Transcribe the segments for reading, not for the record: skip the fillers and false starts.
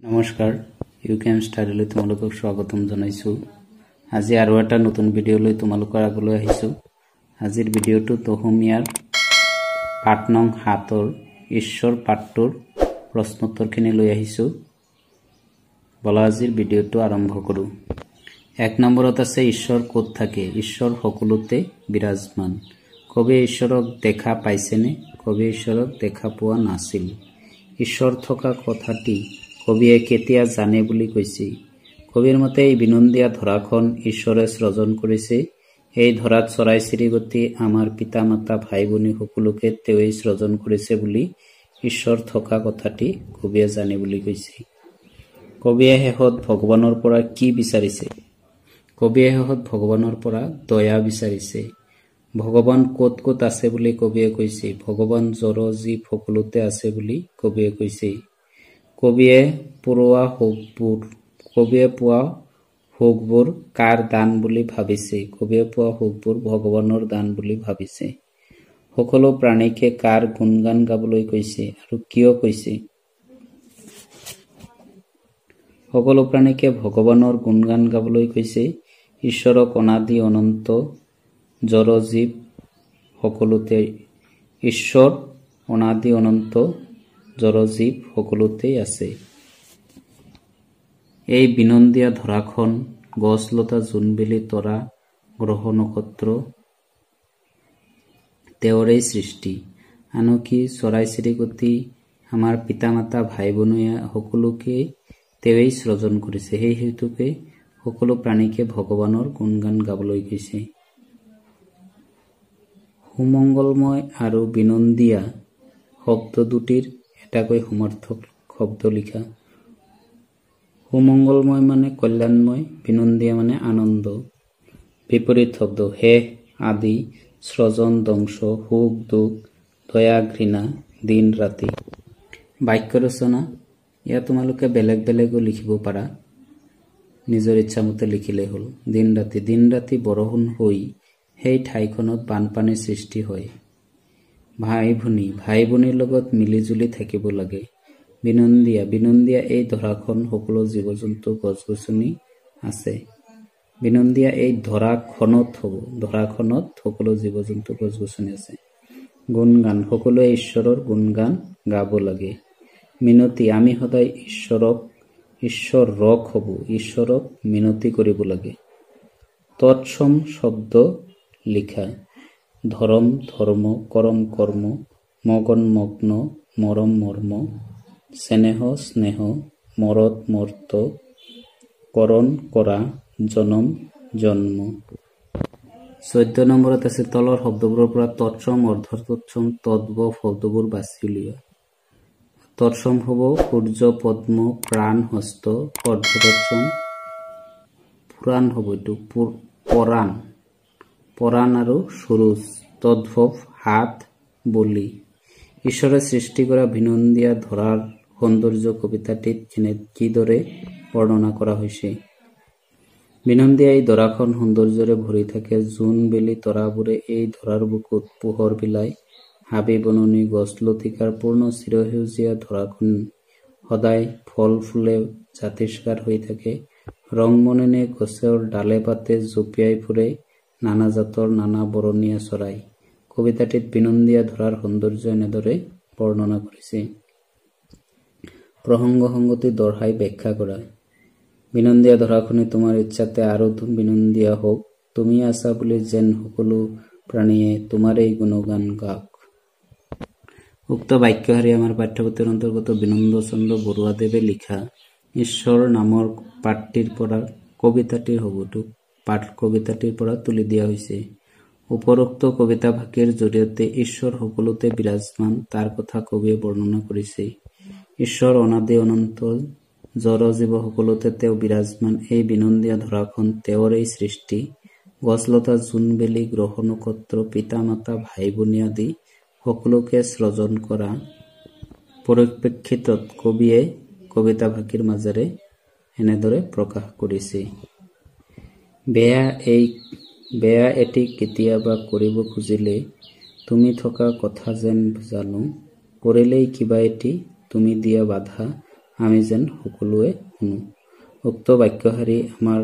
নমস্কাৰ ইউকেএম ষ্টাডিলৈ তোমালোকক স্বাগতম জনাইছো। আজি আৰু এটা নতুন ভিডিঅ' লৈ তোমালোকৰ আগলৈ আহিছো। আজিৰ ভিডিঅ'টো অসমীয়াৰ পাঠ নং 7ৰ ঈশ্বৰ পাঠটোৰ প্ৰশ্নোত্তৰখিনি লৈ আহিছো। বলা আজিৰ ভিডিঅ'টো আৰম্ভ কৰো। 1 নম্বৰত আছে ঈশ্বৰ ক'ত থাকে? ঈশ্বৰ সকলোতে বিৰাজমান। কবিয়ে ঈশ্বৰক দেখা পাইছেনে? কবিয়ে ঈশ্বৰক দেখা পোৱা নাছিল। ঈশ্বৰ থকা কথাটি কবিয়ে কেতিয়া জানে বুলি কৈছে? কবিৰ মতে এই বিনন্দীয়া ধৰাখন ঈশ্বৰে সৃজন কৰিছে। এই ধৰাত চৰাই চিৰিকটি আমাৰ পিতা মাতা ভাই ভনী সকলোকে তেওঁই সৃজন কৰিছে বুলি ঈশ্বৰ থকা কথাটি কবিয়ে জানে বুলি কৈছে। কবিয়ে শেষত ভগৱানৰ পৰা কি বিচাৰিছে? কবিয়ে শেষত ভগৱানৰ পৰা দয়া বিচাৰিছে। ভগৱান ক'ত ক'ত আছে বুলি কবিয়ে কৈছে? ভগৱান জড় জীৱ সকলোতে আছে বুলি কবিয়ে কৈছে। কবিয়ে পোৱা সুখবোৰ কাৰ দান বুলি ভাবিছে? কবিয়ে পোৱা সুখবোৰ ভগৱানৰ দান বুলি ভাবিছে। সকলো প্ৰাণীকে কাৰ গুণগান গাবলৈ কৈছে আৰু কিয় কৈছে? সকলো প্ৰাণীকে ভগৱানৰ গুণগান গাবলৈ কৈছে। ঈশ্বৰক অনাদি অনন্ত জড় জীৱ সকলোতে ঈশ্বৰ অনাদি অনন্ত জড় জীৱ সকলোতেই আছে। এই বিনন্দীয়া ধৰাখন গছ লতা জোনবেলি তৰা গ্ৰহ নক্ষত্ৰ তেওঁৰেই সৃষ্টি। আনকি চৰাই চিৰিকটি আমাৰ পিতা মাতা ভাই ভনীয়ে সকলোকে তেওঁই সৃজন কৰিছে। সেই হেতুকে সকলো প্ৰাণীকে ভগৱানৰ গুণগান গাবলৈ কৈছে। সুমংগলময় আৰু বিনন্দীয়া শব্দ দুটিৰ এটাকৈ সমাৰ্থক শব্দ লিখা। সুমংগলময় মানে কল্যাণময়, বিনন্দীয়া মানে আনন্দ। বিপৰীত শব্দ শেষ, আদি, সৃজন, ধ্বংস, সুখ দুখ, দয়া ঘৃণা, দিন ৰাতি। বাক্য ৰচনা ইয়াত তোমালোকে বেলেগ বেলেগো লিখিব পাৰা, নিজৰ ইচ্ছামতে লিখিলেই হ'ল। দিন ৰাতি বৰষুণ হৈ সেই ঠাইখনত বানপানীৰ সৃষ্টি হয়। ভাই ভনীৰ লগত মিলি জুলি থাকিব লাগে। বিনন্দীয়া এই ধৰাখন সকলো জীৱ জন্তু গছ গছনি আছে। বিনন্দীয়া এই ধৰাখনত সকলো জীৱ জন্তু গছ গছনি আছে। গুণগান সকলোৱে ঈশ্বৰৰ গুণগান গাব লাগে। মিনতি আমি সদায় ঈশ্বৰক মিনতি কৰিব লাগে। তৎসম শব্দ লিখা। ধৰম ধৰ্ম, কৰম কৰ্ম, মগন মগ্ন, মৰম মৰ্ম, স্নেহ স্নেহ, মৰদ মৰ্ত, কৰণ কৰা, জনম জন্ম। 14 নম্বৰত আছে তলৰ শব্দবোৰৰ পৰা তৎসম, অৰ্ধতৎসম, তদ্ভৱ শব্দবোৰ বাছি উলিওৱা। তৎসম হ'ব সূৰ্য, পদ্ম, প্ৰাণ, হস্ত। অৰ্ধতৎসম পুৰাণ হ'ব, এইটো পৰাণ আৰু সূৰুজ। তদ্ভৱ হাত, বলি। ঈশ্বৰে সৃষ্টি কৰা বিনন্দীয়া ধৰাৰ সৌন্দৰ্য কবিতাটিত কিদৰে বৰ্ণনা কৰা হৈছে? বিনন্দীয়া এই ধৰাখন সৌন্দৰ্যৰে ভৰি থাকে। জোন বেলি তৰাবোৰে এই ধৰাৰ বুকুত পোহৰ বিলায়। হাবি বননি গছ লতিকাৰ পূৰ্ণ চিৰসেউজীয়া ধৰাখন সদায় ফল ফুলে জাতিষ্কাৰ হৈ থাকে। ৰংমনেনে গছৰ ডালে পাতে জঁপিয়াই ফুৰে নানা জাতৰ নানা বৰণীয়া চৰাই। কবিতাটিত বিনন্দীয়া ধৰাৰ সৌন্দৰ্য এনেদৰে বৰ্ণনা কৰিছে। প্ৰসংগ সংগতি দৰ্শাই ব্যাখ্যা কৰা। বিনন্দীয়া ধৰাখনি তোমাৰ ইচ্ছাতে আৰু বিনন্দীয়া হওক। তুমি আছা বুলি যেন সকলো প্ৰাণীয়ে তোমাৰেই গুণগান গাওক। উক্ত বাক্যশাৰী আমাৰ পাঠ্যপুথিৰ অন্তৰ্গত বিনন্দ চন্দ্ৰ বৰুৱাদেৱে লিখা ঈশ্বৰ নামৰ কবিতাটিৰ পৰা তুলি দিয়া হৈছে। উপৰোক্ত কবিতা ভাষীৰ জৰিয়তে ঈশ্বৰ সকলোতে বিৰাজমান তাৰ কথা কবিয়ে বৰ্ণনা কৰিছে। ঈশ্বৰ অনাদি অনন্ত জড় জীৱ সকলোতে তেওঁ বিৰাজমান। এই বিনন্দীয়া ধৰাখন তেওঁৰেই সৃষ্টি। গছলতা জোনবেলি গ্ৰহ নক্ষত্ৰ পিতা মাতা ভাই ভনী আদি সকলোকে সৃজন কৰা পৰিপ্ৰেক্ষিতত কবিয়ে কবিতা ভাষীৰ মাজেৰে এনেদৰে প্ৰকাশ কৰিছে। বেয়া এটি কেতিয়াবা কৰিব খুজিলে তুমি থকা কথা যেন জানো। কৰিলেই কিবা এটি তুমি দিয়া বাধা আমি যেন সকলোৱে শুনো। উক্ত বাক্যশাৰী আমাৰ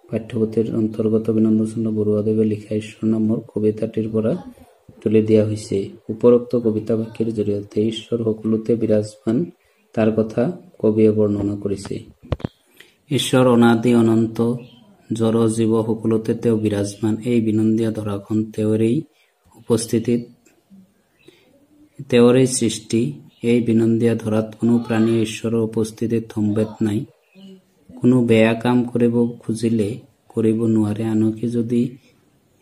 পাঠ্যপুথিৰ অন্তৰ্গত বিনন্দন চন্দ্ৰ বৰুৱাদেৱে লিখা ঈশ্বৰ নামৰ কবিতাটিৰ পৰা তুলি দিয়া হৈছে। উপৰোক্ত কবিতা বাক্যৰ জৰিয়তে ঈশ্বৰ সকলোতে বিৰাজমান তাৰ কথা কবিয়ে বৰ্ণনা কৰিছে। ঈশ্বৰ অনাদি অনন্ত, জড় জীৱ সকলোতে তেওঁ বিৰাজমান। এই বিনন্দীয়া ধৰাখন তেওঁৰেই উপস্থিতিত, তেওঁৰেই সৃষ্টি। এই বিনন্দীয়া ধৰাত কোনো প্ৰাণীয়ে ঈশ্বৰৰ উপস্থিতিত সম্ভেদ নাই। কোনো বেয়া কাম কৰিব খুজিলে কৰিব নোৱাৰে। আনকি যদি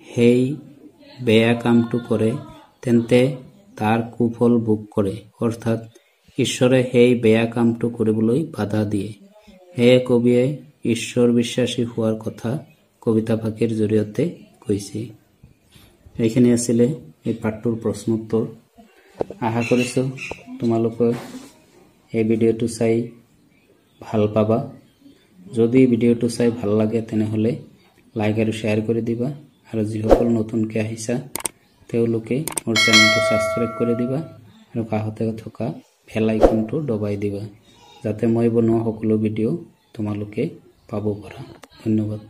সেই বেয়া কামটো কৰে তেন্তে তাৰ কুফল ভোগ কৰে, অৰ্থাৎ ঈশ্বৰে সেই বেয়া কামটো কৰিবলৈ বাধা দিয়ে। সেয়ে কবিয়ে ঈশ্বৰ বিশ্বাসী হোৱাৰ কথা কবিতা ভাগৰ জৰিয়তে কৈছে। এইখিনি আছিলে এই পাঠটোৰ প্ৰশ্নোত্তৰ। আশা কৰিছোঁ তোমালোকে এই ভিডিঅ'টো চাই ভাল পাবা। যদি ভিডিঅ'টো চাই ভাল লাগে তেনেহ'লে লাইক আৰু শ্বেয়াৰ কৰি দিবা, আৰু যিসকল নতুনকৈ আহিছা তেওঁলোকে মোৰ চেনেলটো ছাবস্ক্ৰাইব কৰি দিবা আৰু কাষতে থকা বেল আইকনটো দবাই দিবা, যাতে মই বনোৱা সকলো ভিডিঅ' তোমালোকে পাব পাৰা। ধন্যবাদ।